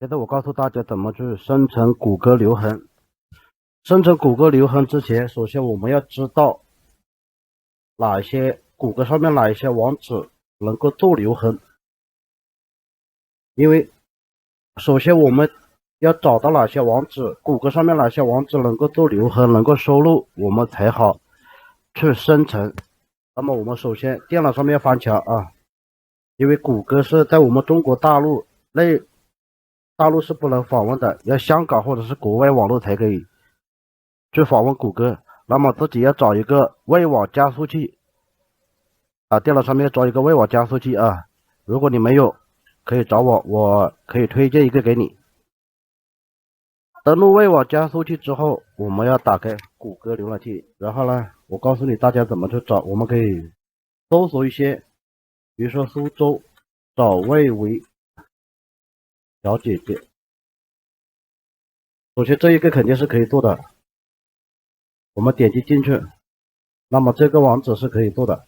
现在我告诉大家怎么去生成谷歌留痕。生成谷歌留痕之前，首先我们要知道谷歌上面哪一些网址能够做留痕。因为首先我们要找到哪些网址，谷歌上面哪些网址能够做留痕，能够收录，我们才好去生成。那么我们首先电脑上面要翻墙啊，因为谷歌是在我们中国大陆是不能访问的，要香港或者是国外网络才可以去访问谷歌。那么自己要找一个外网加速器啊，电脑上面找一个外网加速器啊。如果你没有，可以找我，我可以推荐一个给你。登录外网加速器之后，我们要打开谷歌浏览器，然后呢，我告诉你大家怎么去找。我们可以搜索一些，比如说苏州找外围小姐姐。首先这一个肯定是可以做的，我们点击进去，那么这个网址是可以做的。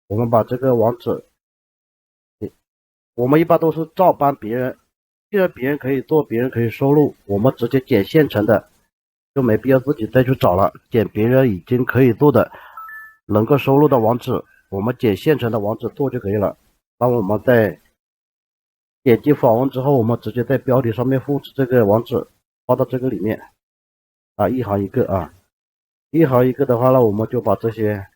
我们把这个网址，我们一般都是照搬别人，既然别人可以做，别人可以收录，我们直接点现成的，就没必要自己再去找了。点别人已经可以做的，能够收录的网址，我们点现成的网址做就可以了。那我们在点击访问之后，我们直接在标题上面复制这个网址，放到这个里面啊，一行一个啊，一行一个的话呢，我们就把这些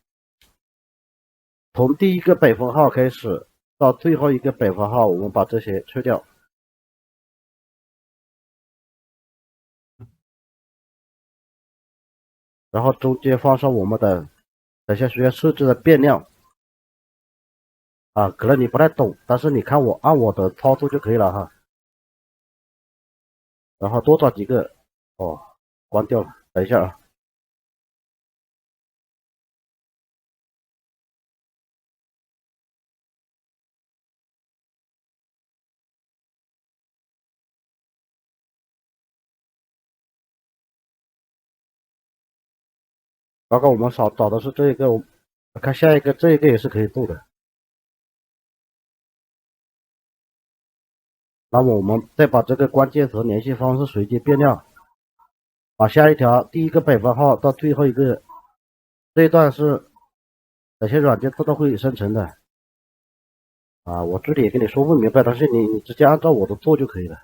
从第一个百分号开始到最后一个百分号，我们把这些去掉。然后中间放上我们的等下需要设置的变量啊，可能你不太懂，但是你看我按我的操作就可以了哈。然后多找几个哦，关掉了，等一下啊。刚刚我们找的是这一个，我看下一个，这一个也是可以做的。那么我们再把这个关键词联系方式随机变量，把下一条第一个百分号到最后一个这一段是哪些软件自动会生成的啊？我这里也跟你说不明白，但是你直接按照我的做就可以了。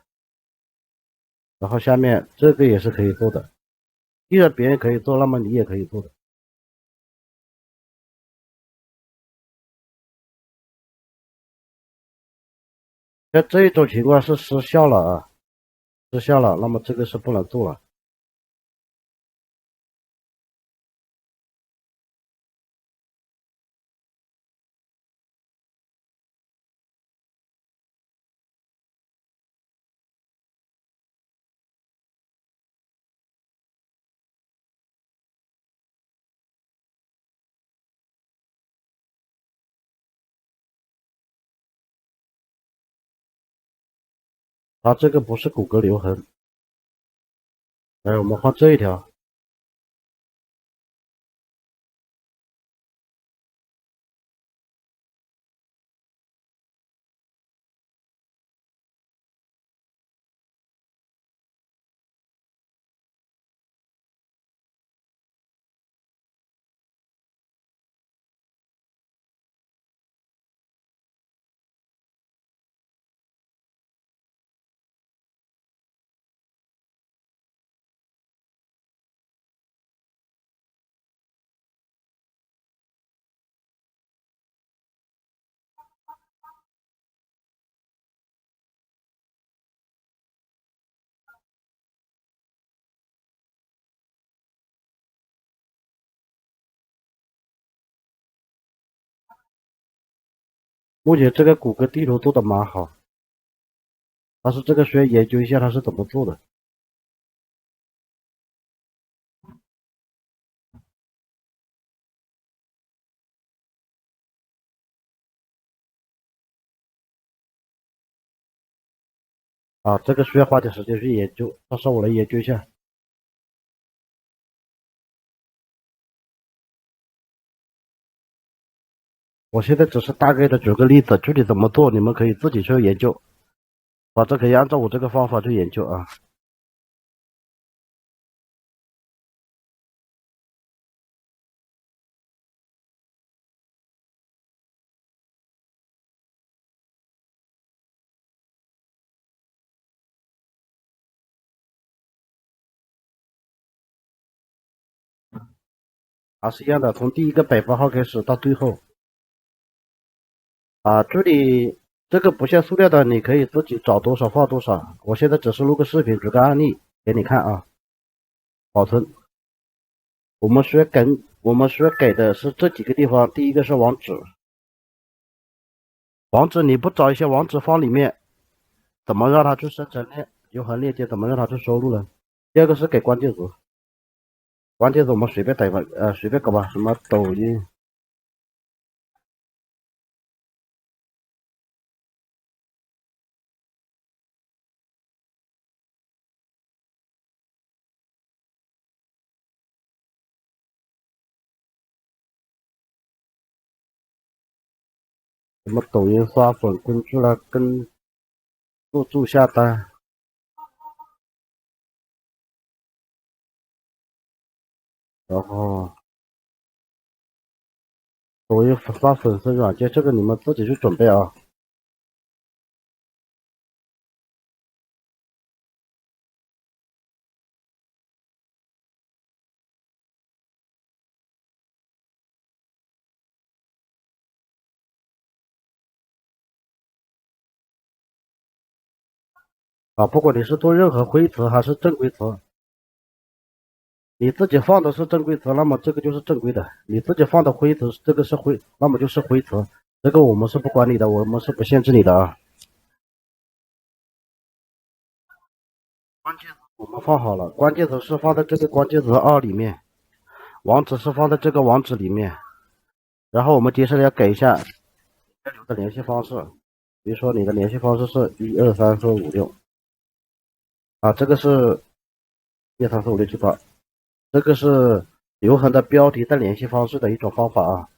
然后下面这个也是可以做的，既然别人可以做，那么你也可以做的。像这种情况是失效了啊，失效了，那么这个是不能做了。它这个不是谷歌留痕，来，我们换这一条。目前这个谷歌地图做的蛮好，但是这个需要研究一下它是怎么做的。啊，这个需要花点时间去研究，到时候我来研究一下。我现在只是大概的举个例子，具体怎么做你们可以自己去研究。反正可以按照我这个方法去研究啊。还是一样的，从第一个百分号开始到最后啊。这里这个不限数量的，你可以自己找多少放多少。我现在只是录个视频，举个案例给你看啊。保存，我们需要给的是这几个地方。第一个是网址，网址你不找一些网址放里面，怎么让它去生成流行链接？怎么让它去收录呢？第二个是给关键词，关键词我们随便逮吧，随便搞吧，什么抖音。什么抖音刷粉工具啦，跟入驻下单，然后抖音刷粉丝软件，这个你们自己去准备啊。啊，不管你是做任何灰词还是正规词，你自己放的是正规词，那么这个就是正规的；你自己放的灰词，这个是灰，那么就是灰词。这个我们是不管你的，我们是不限制你的啊。关键词我们放好了，关键词是放在这个关键词二里面，网址是放在这个网址里面。然后我们接下来要给一下要留的联系方式，比如说你的联系方式是1234566啊，这个是123456788，这个是留痕的标题带联系方式的一种方法啊。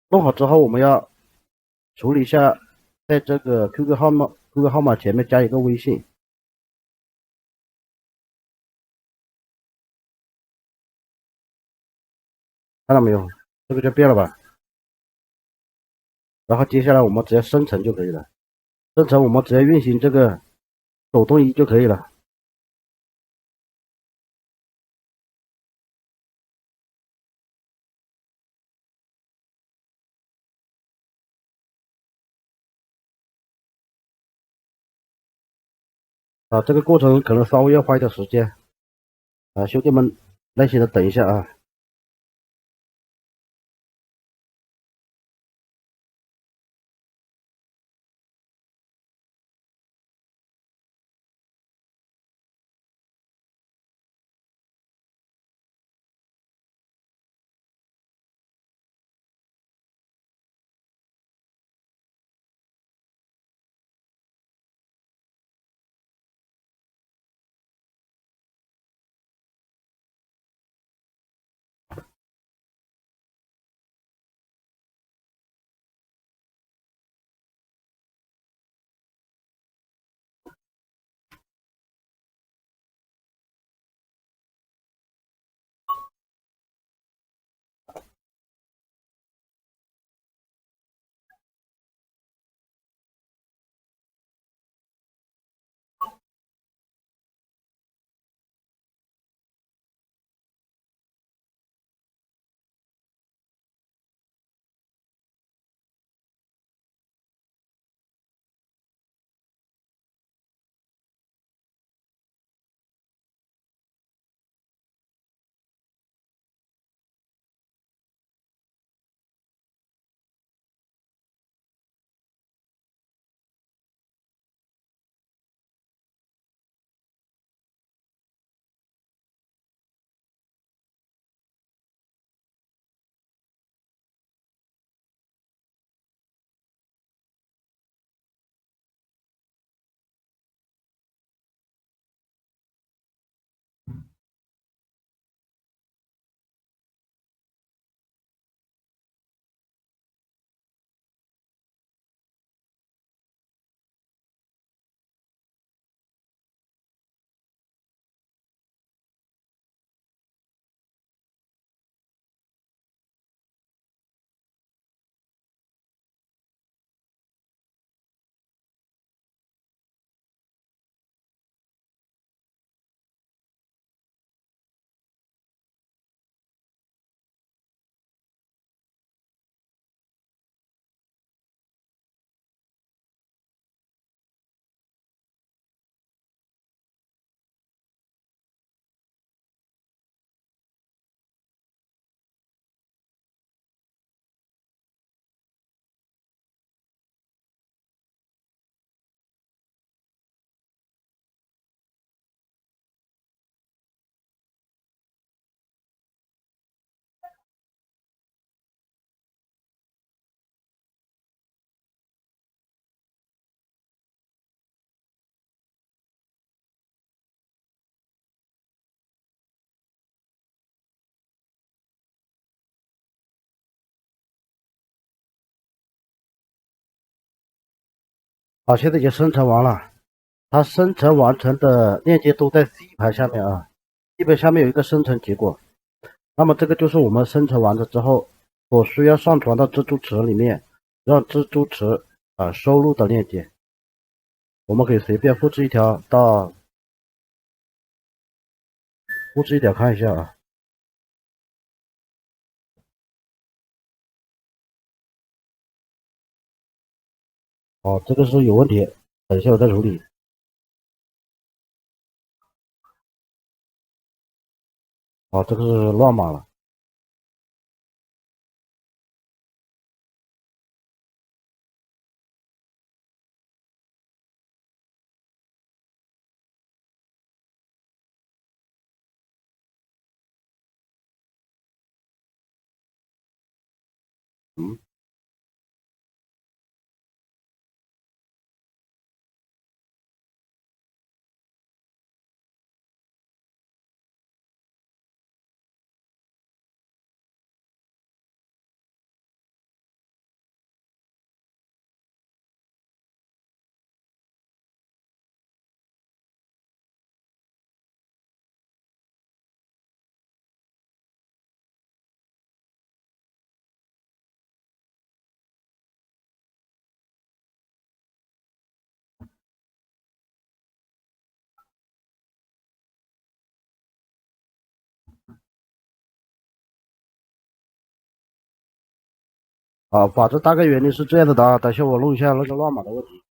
弄好之后，我们要处理一下，在这个 QQ 号码前面加一个微信，看到没有？这个就变了吧？然后接下来我们直接生成就可以了，生成我们直接运行这个手动一就可以了。啊，这个过程可能稍微要花一点时间啊，兄弟们耐心的等一下啊。好，现在已经生成完了。它生成完成的链接都在 C 盘下面啊，C 盘下面有一个生成结果。那么这个就是我们生成完了之后，所需要上传到蜘蛛池里面，让蜘蛛池收录的链接。我们可以随便复制一条看一下啊。哦，这个是有问题，等一下我再处理。哦，这个是乱码了。嗯，法则大概原理是这样子的啊。等一下我弄一下那个乱码的问题。